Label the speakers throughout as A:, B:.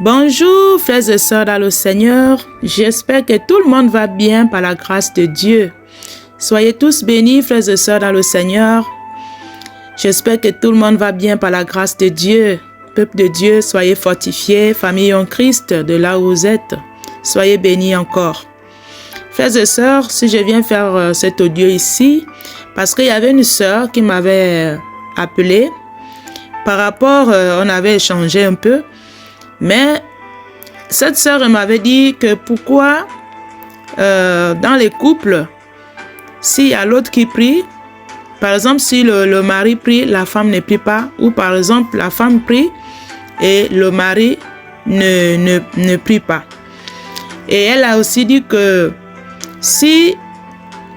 A: Bonjour frères et sœurs dans le Seigneur, j'espère que tout le monde va bien par la grâce de Dieu. Soyez tous bénis frères et sœurs dans le Seigneur, j'espère que tout le monde va bien par la grâce de Dieu. Peuple de Dieu, soyez fortifiés, famille en Christ de là où vous êtes, soyez bénis encore. Frères et sœurs, si je viens faire cet audio ici, parce qu'il y avait une sœur qui m'avait appelé, par rapport, on avait échangé un peu, mais cette sœur m'avait dit que pourquoi dans les couples, s'il y a l'autre qui prie, par exemple si le mari prie, la femme ne prie pas, ou par exemple la femme prie et le mari ne prie pas. Et elle a aussi dit que si,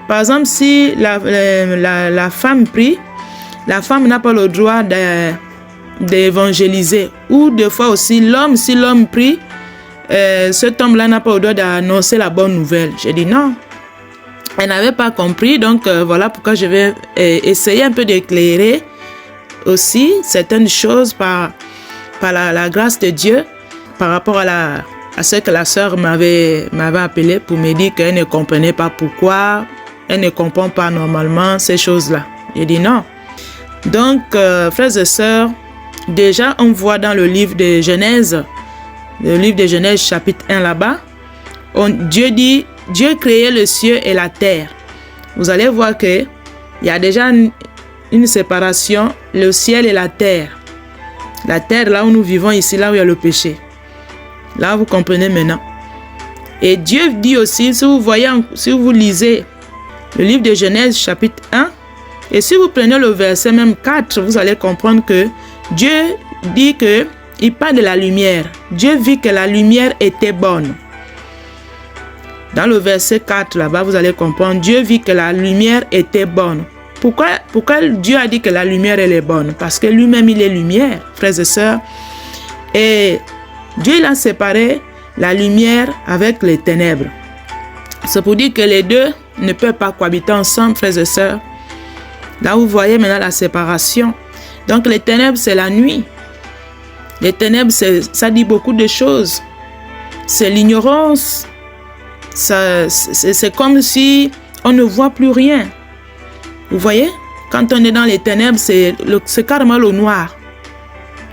A: par exemple, si la femme prie, la femme n'a pas le droit d'évangéliser. Ou des fois aussi, si l'homme prie, cet homme-là n'a pas le droit d'annoncer la bonne nouvelle. J'ai dit non. Elle n'avait pas compris, donc voilà pourquoi je vais essayer un peu d'éclairer aussi certaines choses par la grâce de Dieu, par rapport à ce que la sœur m'avait appelé pour me dire qu'elle ne comprenait pas pourquoi, elle ne comprend pas normalement ces choses-là. J'ai dit non. Donc, frères et sœurs, déjà on voit dans le livre de Genèse, chapitre 1 là-bas, Dieu créait le ciel et la terre. Vous allez voir que il y a déjà une séparation, le ciel et la terre. La terre, là où nous vivons ici, là où il y a le péché. Là, vous comprenez maintenant. Et Dieu dit aussi, si vous lisez le livre de Genèse, chapitre 1, et si vous prenez le verset même 4, vous allez comprendre que Dieu dit qu'il parle de la lumière. Dieu vit que la lumière était bonne. Dans le verset 4, là-bas, vous allez comprendre, Dieu vit que la lumière était bonne. Pourquoi Dieu a dit que la lumière, elle est bonne? Parce que lui-même, il est lumière, frères et sœurs. Et Dieu, il a séparé la lumière avec les ténèbres. C'est pour dire que les deux ne peuvent pas cohabiter ensemble, frères et sœurs. Là, vous voyez maintenant la séparation. Donc, les ténèbres, c'est la nuit. Les ténèbres, ça dit beaucoup de choses. C'est l'ignorance. C'est comme si on ne voit plus rien. Vous voyez? Quand on est dans les ténèbres, c'est carrément le noir.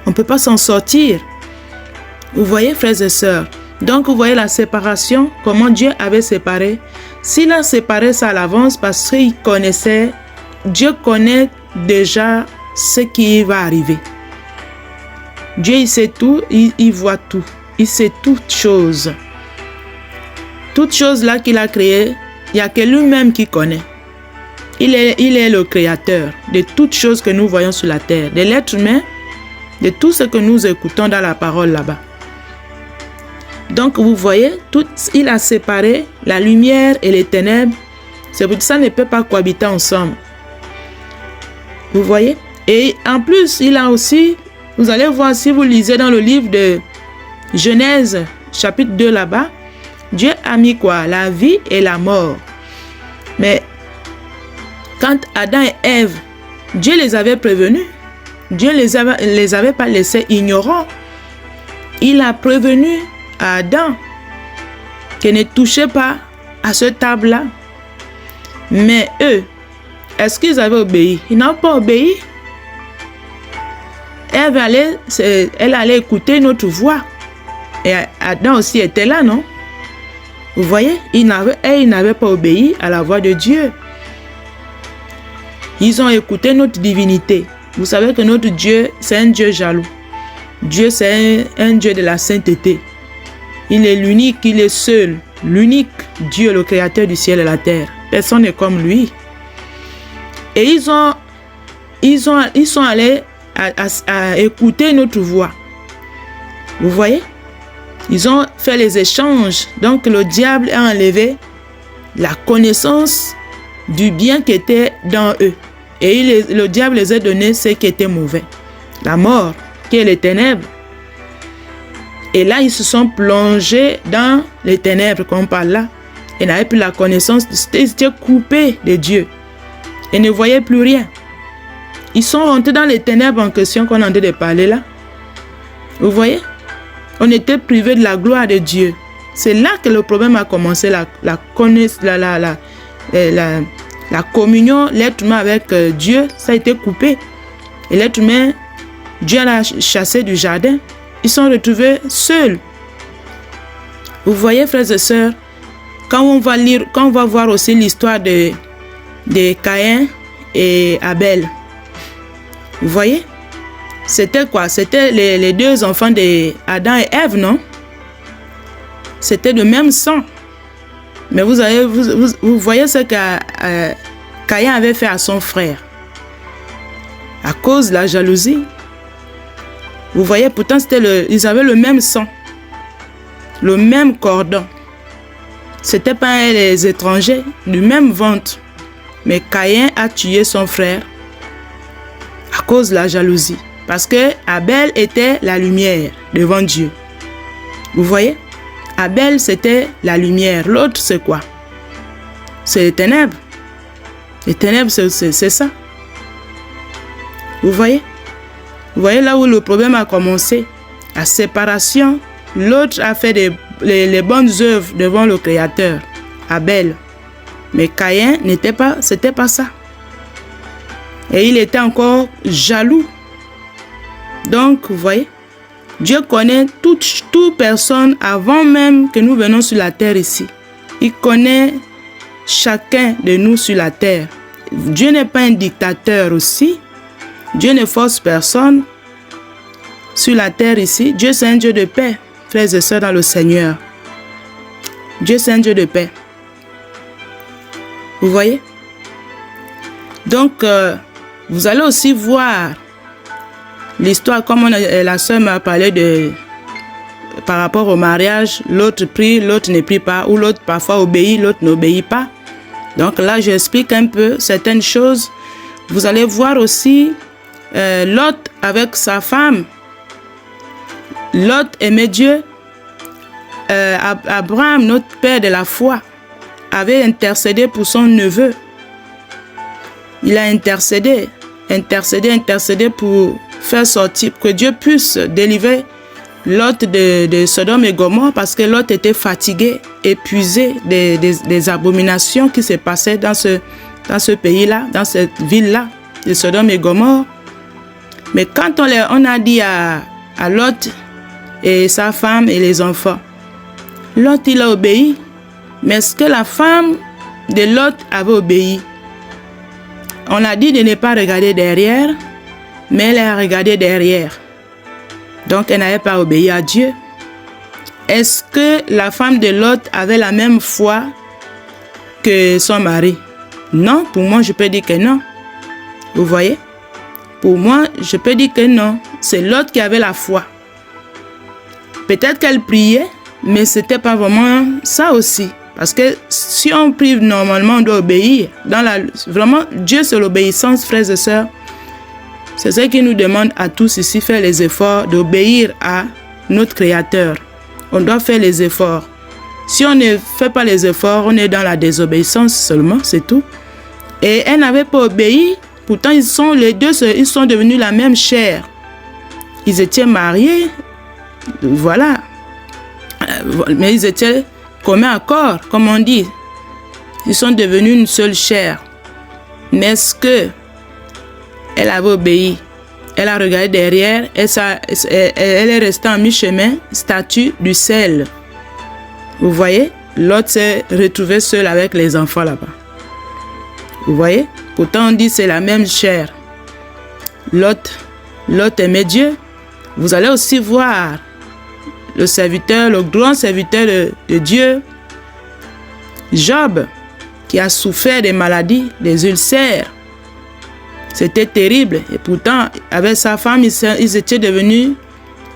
A: On ne peut pas s'en sortir. Vous voyez, frères et sœurs? Donc, vous voyez la séparation, comment Dieu avait séparé. S'il a séparé ça à l'avance, parce qu'il connaissait, Dieu connaît déjà ce qui va arriver. Dieu, il sait tout, il voit tout. Il sait toutes choses. Toutes choses là qu'il a créées, il n'y a que lui-même qui connaît. Il est le créateur de toutes choses que nous voyons sur la terre, de l'être humain, de tout ce que nous écoutons dans la parole là-bas. Donc vous voyez, il a séparé la lumière et les ténèbres. C'est pour ça qu'ils ne peuvent pas cohabiter ensemble. Vous voyez? Et en plus, il a aussi, vous allez voir si vous lisez dans le livre de Genèse, chapitre 2 là-bas, Dieu a mis quoi? La vie et la mort. Mais quand Adam et Ève, Dieu les avait prévenus. Dieu les avait pas laissés ignorants. Il a prévenu à Adam qu'il ne touchait pas à cette table-là. Mais eux, est-ce qu'ils avaient obéi? Ils n'ont pas obéi. Ève elle allait écouter notre voix. Et Adam aussi était là, non? Vous voyez, ils n'avaient pas obéi à la voix de Dieu. Ils ont écouté notre divinité. Vous savez que notre Dieu, c'est un Dieu jaloux. Dieu, c'est un Dieu de la sainteté. Il est l'unique, il est seul. L'unique Dieu, le créateur du ciel et de la terre. Personne n'est comme lui. Et ils sont allés à écouter notre voix. Vous voyez? Ils ont fait les échanges. Donc le diable a enlevé la connaissance du bien qui était dans eux. Et le diable les a donné ce qui était mauvais. La mort, qui est les ténèbres. Et là, ils se sont plongés dans les ténèbres, comme on parle là. Ils n'avaient plus la connaissance. Ils étaient coupés de Dieu. Ils ne voyaient plus rien. Ils sont rentrés dans les ténèbres en question qu'on est en train de parler là. Vous voyez? On était privé de la gloire de Dieu. C'est là que le problème a commencé, la communion, l'être humain avec Dieu, ça a été coupé. Et l'être humain, Dieu l'a chassé du jardin. Ils sont retrouvés seuls. Vous voyez, frères et sœurs, quand on va voir aussi l'histoire de Caïn et Abel, vous voyez, c'était quoi? C'était les deux enfants d'Adam et Ève, non? C'était le même sang. Mais vous voyez ce que Caïn avait fait à son frère. À cause de la jalousie. Vous voyez, pourtant, ils avaient le même sang. Le même cordon. C'était pas les étrangers, du même ventre. Mais Caïn a tué son frère à cause de la jalousie. Parce que Abel était la lumière devant Dieu. Vous voyez? Abel, c'était la lumière. L'autre, c'est quoi? C'est les ténèbres. Les ténèbres, c'est ça. Vous voyez? Vous voyez là où le problème a commencé. La séparation. L'autre a fait les bonnes œuvres devant le Créateur, Abel. Mais Caïn c'était pas ça. Et il était encore jaloux. Donc, vous voyez, Dieu connaît toute personne avant même que nous venions sur la terre ici. Il connaît chacun de nous sur la terre. Dieu n'est pas un dictateur aussi. Dieu ne force personne sur la terre ici. Dieu, c'est un Dieu de paix, frères et sœurs dans le Seigneur. Dieu, c'est un Dieu de paix. Vous voyez? Donc, vous allez aussi voir l'histoire, comme la sœur m'a parlé par rapport au mariage. L'autre prie, l'autre ne prie pas. Ou l'autre parfois obéit, l'autre n'obéit pas. Donc là, j'explique un peu certaines choses. Vous allez voir aussi Lot avec sa femme. Lot aimait Dieu. Abraham, notre père de la foi, avait intercédé pour son neveu. Il a intercédé pour faire sortir, que Dieu puisse délivrer Lot de Sodome et Gomorrhe, parce que Lot était fatigué, épuisé des abominations qui se passaient dans ce pays-là, dans cette ville-là, de Sodome et Gomorrhe. Mais quand on a dit à Lot et sa femme et les enfants, Lot, il a obéi. Mais est-ce que la femme de Lot avait obéi? On a dit de ne pas regarder derrière, mais elle a regardé derrière. Donc, elle n'avait pas obéi à Dieu. Est-ce que la femme de Lot avait la même foi que son mari? Non, pour moi, je peux dire que non. Vous voyez? Pour moi, je peux dire que non. C'est Lot qui avait la foi. Peut-être qu'elle priait, mais ce n'était pas vraiment ça aussi. Parce que si on prie normalement, on doit obéir. Vraiment, Dieu, c'est l'obéissance, frères et sœurs. C'est ce qui nous demande à tous ici, faire les efforts d'obéir à notre Créateur. On doit faire les efforts. Si on ne fait pas les efforts, on est dans la désobéissance seulement, c'est tout. Et elle n'avait pas obéi. Pourtant, les deux, ils sont devenus la même chair. Ils étaient mariés. Voilà. Mais ils étaient commun accord, comme on dit. Ils sont devenus une seule chair. Mais est-ce que elle avait obéi? Elle a regardé derrière, elle est restée en mi-chemin, statue du sel. Vous voyez? L'autre s'est retrouvé seul avec les enfants là-bas. Vous voyez? Pourtant on dit c'est la même chair. L'autre aimait Dieu. Vous allez aussi voir le serviteur, le grand serviteur de Dieu, Job, qui a souffert des maladies, des ulcères. C'était terrible. Et pourtant, avec sa femme, ils étaient devenus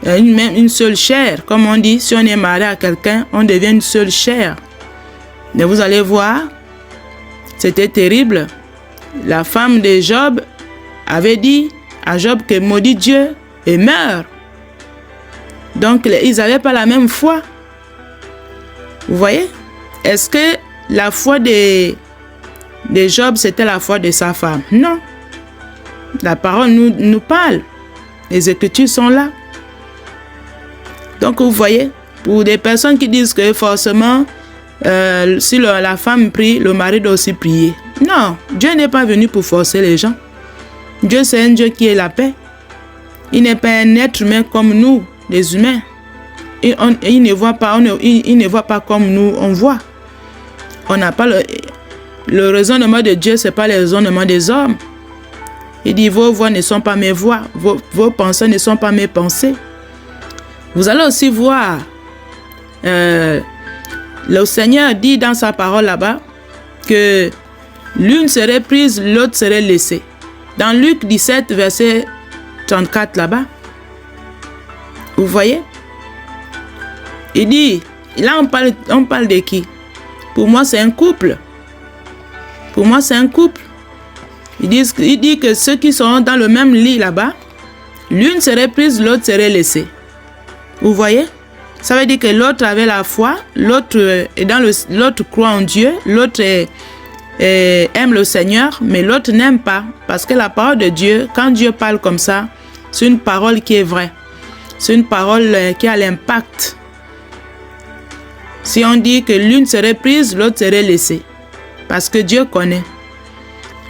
A: une seule chair. Comme on dit, si on est marié à quelqu'un, on devient une seule chair. Mais vous allez voir, c'était terrible. La femme de Job avait dit à Job que maudit Dieu et meurt. Donc, ils n'avaient pas la même foi. Vous voyez? Est-ce que la foi de Job, c'était la foi de sa femme? Non. La parole nous parle. Les Écritures sont là. Donc, vous voyez, pour des personnes qui disent que forcément, si la femme prie, le mari doit aussi prier. Non, Dieu n'est pas venu pour forcer les gens. Dieu, c'est un Dieu qui est la paix. Il n'est pas un être humain comme nous, les humains. Il ne voit pas, il ne voit pas comme nous, on voit. On n'a pas le raisonnement de Dieu, ce n'est pas le raisonnement des hommes. Il dit, vos voix ne sont pas mes voix, vos pensées ne sont pas mes pensées. Vous allez aussi voir, le Seigneur dit dans sa parole là-bas que l'une serait prise, l'autre serait laissée. Dans Luc 17, verset 34 là-bas, vous voyez? Il dit, là on parle de qui? Pour moi c'est un couple. Pour moi c'est un couple. Il dit que ceux qui sont dans le même lit là-bas, l'une serait prise, l'autre serait laissée. Vous voyez? Ça veut dire que l'autre avait la foi, l'autre croit en Dieu, l'autre aime le Seigneur, mais l'autre n'aime pas. Parce que la parole de Dieu, quand Dieu parle comme ça, c'est une parole qui est vraie. C'est une parole qui a l'impact. Si on dit que l'une serait prise, l'autre serait laissée. Parce que Dieu connaît.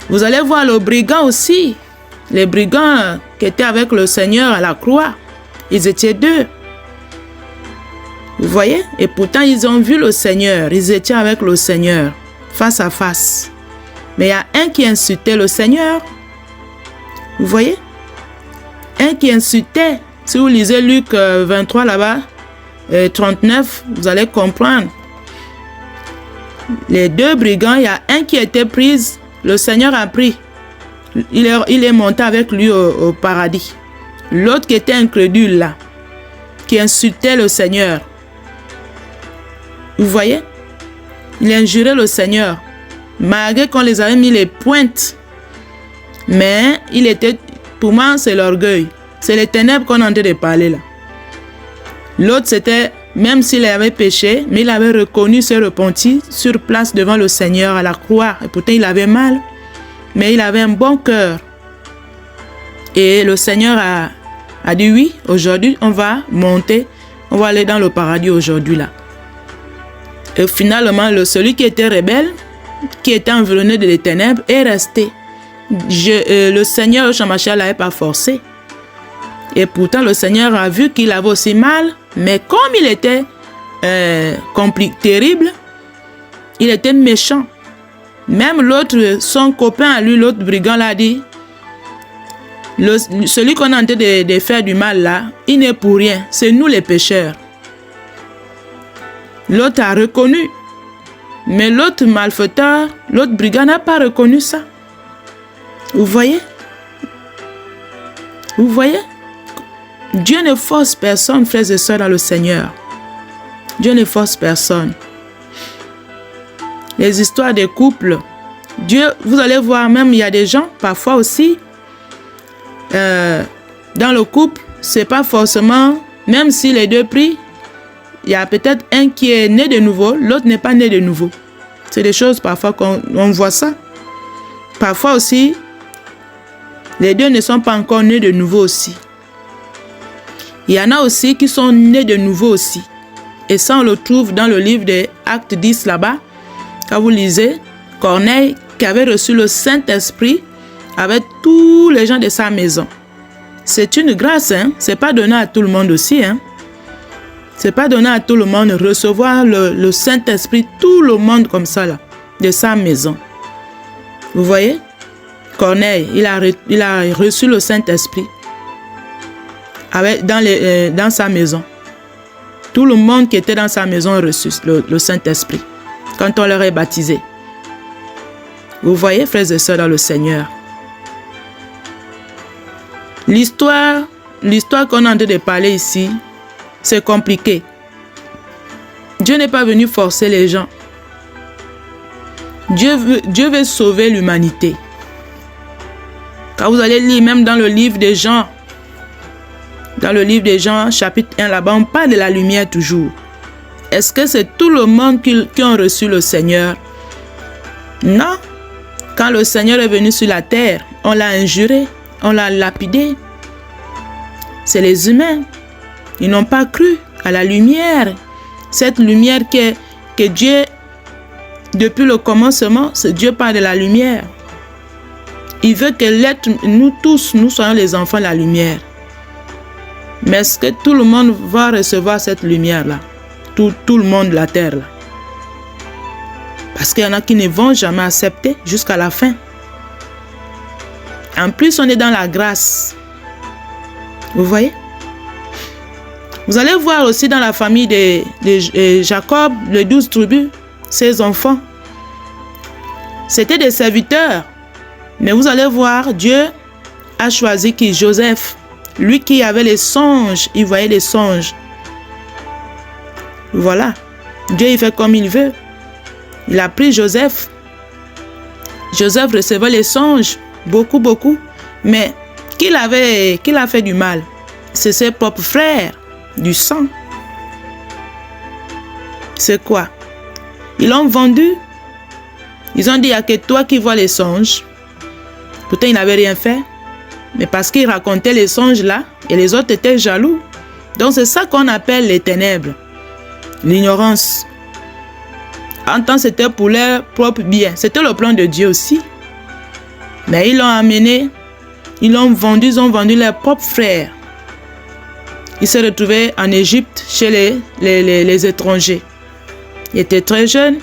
A: Vous allez voir le brigand aussi. Les brigands qui étaient avec le Seigneur à la croix. Ils étaient deux. Vous voyez? Et pourtant, ils ont vu le Seigneur. Ils étaient avec le Seigneur, face à face. Mais il y a un qui insultait le Seigneur. Vous voyez? Un qui insultait. Si vous lisez Luc 23 là-bas, 39, vous allez comprendre. Les deux brigands, il y a un qui était pris, le Seigneur a pris. Il est monté avec lui au paradis. L'autre qui était incrédule là, qui insultait le Seigneur. Vous voyez? Il injurait le Seigneur. Malgré qu'on les avait mis les pointes. Mais il était, pour moi, c'est l'orgueil. C'est les ténèbres qu'on est en train de parler là. L'autre, c'était, même s'il avait péché, mais il avait reconnu, se repenti sur place devant le Seigneur à la croix. Et pourtant, il avait mal. Mais il avait un bon cœur. Et le Seigneur a dit oui, aujourd'hui, on va monter. On va aller dans le paradis aujourd'hui là. Et finalement, celui qui était rebelle, qui était environné de les ténèbres, est resté. Le Seigneur, le Shamash, ne l'avait pas forcé. Et pourtant, le Seigneur a vu qu'il avait aussi mal. Mais comme il était terrible, il était méchant. Même l'autre, son copain à lui, l'autre brigand l'a dit, celui qu'on est en train de faire du mal là, il n'est pour rien. C'est nous les pécheurs. L'autre a reconnu. Mais l'autre malfaiteur, l'autre brigand n'a pas reconnu ça. Vous voyez? Vous voyez? Dieu ne force personne, frères et sœurs, dans le Seigneur. Dieu ne force personne. Les histoires des couples, Dieu, vous allez voir même, il y a des gens, parfois aussi, dans le couple, c'est pas forcément, même si les deux prient, il y a peut-être un qui est né de nouveau, l'autre n'est pas né de nouveau. C'est des choses parfois qu'on voit ça. Parfois aussi, les deux ne sont pas encore nés de nouveau aussi. Il y en a aussi qui sont nés de nouveau aussi. Et ça, on le trouve dans le livre des Actes 10 là-bas. Quand vous lisez, Corneille, qui avait reçu le Saint-Esprit avec tous les gens de sa maison. C'est une grâce, hein? Ce n'est pas donné à tout le monde aussi, hein? Ce n'est pas donné à tout le monde de recevoir le Saint-Esprit, tout le monde comme ça, là, de sa maison. Vous voyez? Corneille, il a reçu le Saint-Esprit dans sa maison. Tout le monde qui était dans sa maison a reçu le Saint-Esprit quand on leur est baptisé. Vous voyez, frères et sœurs dans le Seigneur. L'histoire qu'on est en train de parler ici, c'est compliqué. Dieu n'est pas venu forcer les gens. Dieu veut sauver l'humanité. Quand vous allez lire même dans le livre des Jean, dans le livre des Jean, chapitre 1, là-bas, on parle de la lumière toujours. Est-ce que c'est tout le monde qui ont reçu le Seigneur? Non. Quand le Seigneur est venu sur la terre, on l'a injuré, on l'a lapidé. C'est les humains. Ils n'ont pas cru. à la lumière. Cette lumière que Dieu, depuis le commencement, Dieu parle de la lumière. Il veut que nous tous, nous soyons les enfants de la lumière. Mais est-ce que tout le monde va recevoir cette lumière-là? Tout le monde de la terre, là. Parce qu'il y en a qui ne vont jamais accepter jusqu'à la fin. En plus, on est dans la grâce. Vous voyez? Vous allez voir aussi dans la famille de Jacob, les 12 tribus, ses enfants. C'était des serviteurs. Mais vous allez voir, Dieu a choisi qui? Joseph. Lui qui avait les songes, il voyait les songes. Voilà. Dieu, il fait comme il veut. Il a pris Joseph. Joseph recevait les songes. Beaucoup, beaucoup. Mais qui l'a fait du mal? C'est ses propres frères. Du sang. C'est quoi? Ils l'ont vendu. Ils ont dit, il n'y a que toi qui vois les songes. Pourtant, il n'avait rien fait. Mais parce qu'il racontait les songes là, et les autres étaient jaloux. Donc c'est ça qu'on appelle les ténèbres. L'ignorance. En temps, c'était pour leur propre bien. C'était le plan de Dieu aussi. Mais ils l'ont amené, ils ont vendu leurs propres frères. Ils se retrouvaient en Égypte chez les étrangers. Ils étaient très jeunes.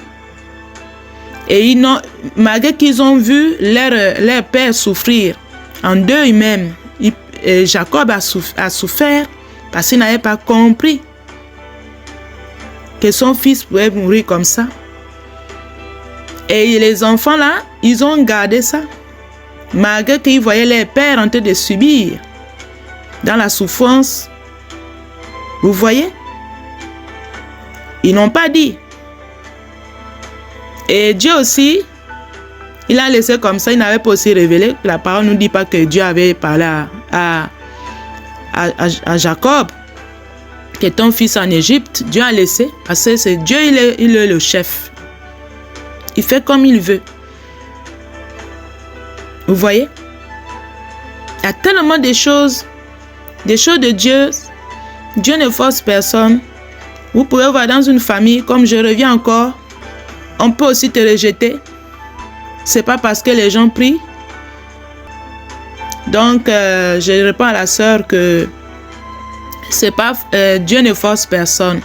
A: Et malgré qu'ils ont vu leur père souffrir, en deuil même, Jacob a souffert parce qu'il n'avait pas compris que son fils pouvait mourir comme ça. Et les enfants là, ils ont gardé ça. Malgré qu'ils voyaient leur père en train de subir dans la souffrance. Vous voyez? Ils n'ont pas dit. Et Dieu aussi, il a laissé comme ça, il n'avait pas aussi révélé. La parole ne nous dit pas que Dieu avait parlé à Jacob, qui est ton fils en Égypte. Dieu a laissé, parce que c'est Dieu, il est le chef. Il fait comme il veut. Vous voyez? Il y a tellement de choses de Dieu. Dieu ne force personne. Vous pouvez voir dans une famille, comme je reviens encore, on peut aussi te rejeter. C'est pas parce que les gens prient. Donc, je réponds à la sœur que c'est pas Dieu ne force personne.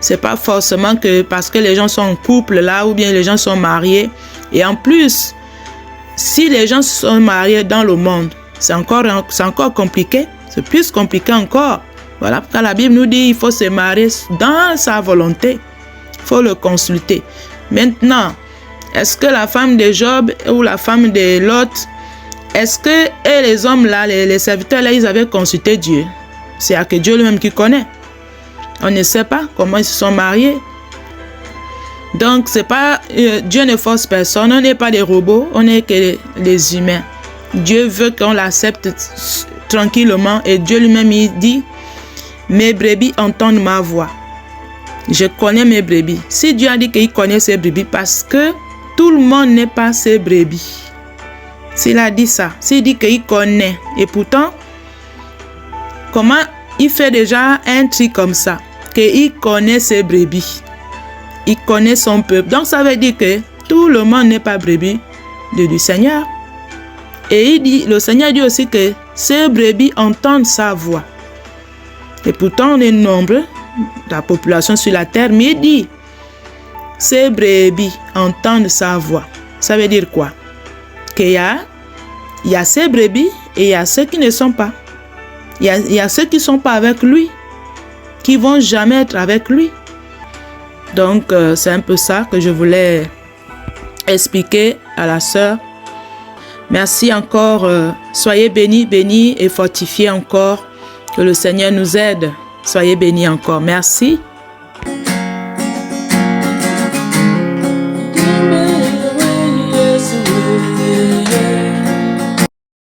A: C'est pas forcément que parce que les gens sont en couple là ou bien les gens sont mariés. Et en plus, si les gens sont mariés dans le monde, c'est encore compliqué. C'est plus compliqué encore. Voilà pourquoi la Bible nous dit qu'il faut se marier dans sa volonté. Il faut le consulter. Maintenant, est-ce que la femme de Job ou la femme de Lot, est-ce que les hommes là, les serviteurs là, ils avaient consulté Dieu? C'est à que Dieu lui-même qui connaît. On ne sait pas comment ils se sont mariés. Donc, c'est pas Dieu ne force personne. On n'est pas des robots, on n'est que des humains. Dieu veut qu'on l'accepte tranquillement. Et Dieu lui-même, il dit, mes brebis entendent ma voix. Je connais mes brebis. Si Dieu a dit qu'il connaît ses brebis, parce que tout le monde n'est pas ses brebis. S'il a dit ça, s'il dit qu'il connaît, et pourtant, comment il fait déjà un truc comme ça, qu'il connaît ses brebis, il connaît son peuple. Donc ça veut dire que tout le monde n'est pas brebis du Seigneur. Et il dit, le Seigneur dit aussi que ses brebis entendent sa voix. Et pourtant on est nombreux, la population sur la terre, mais il dit, ces brebis entendent sa voix. Ça veut dire quoi? Qu'il y a ces brebis et il y a ceux qui ne sont pas. Il y a ceux qui ne sont pas avec lui, qui ne vont jamais être avec lui. Donc, c'est un peu ça que je voulais expliquer à la sœur. Merci encore. Soyez bénis, bénis et fortifiés encore. Que le Seigneur nous aide. Soyez bénis encore. Merci.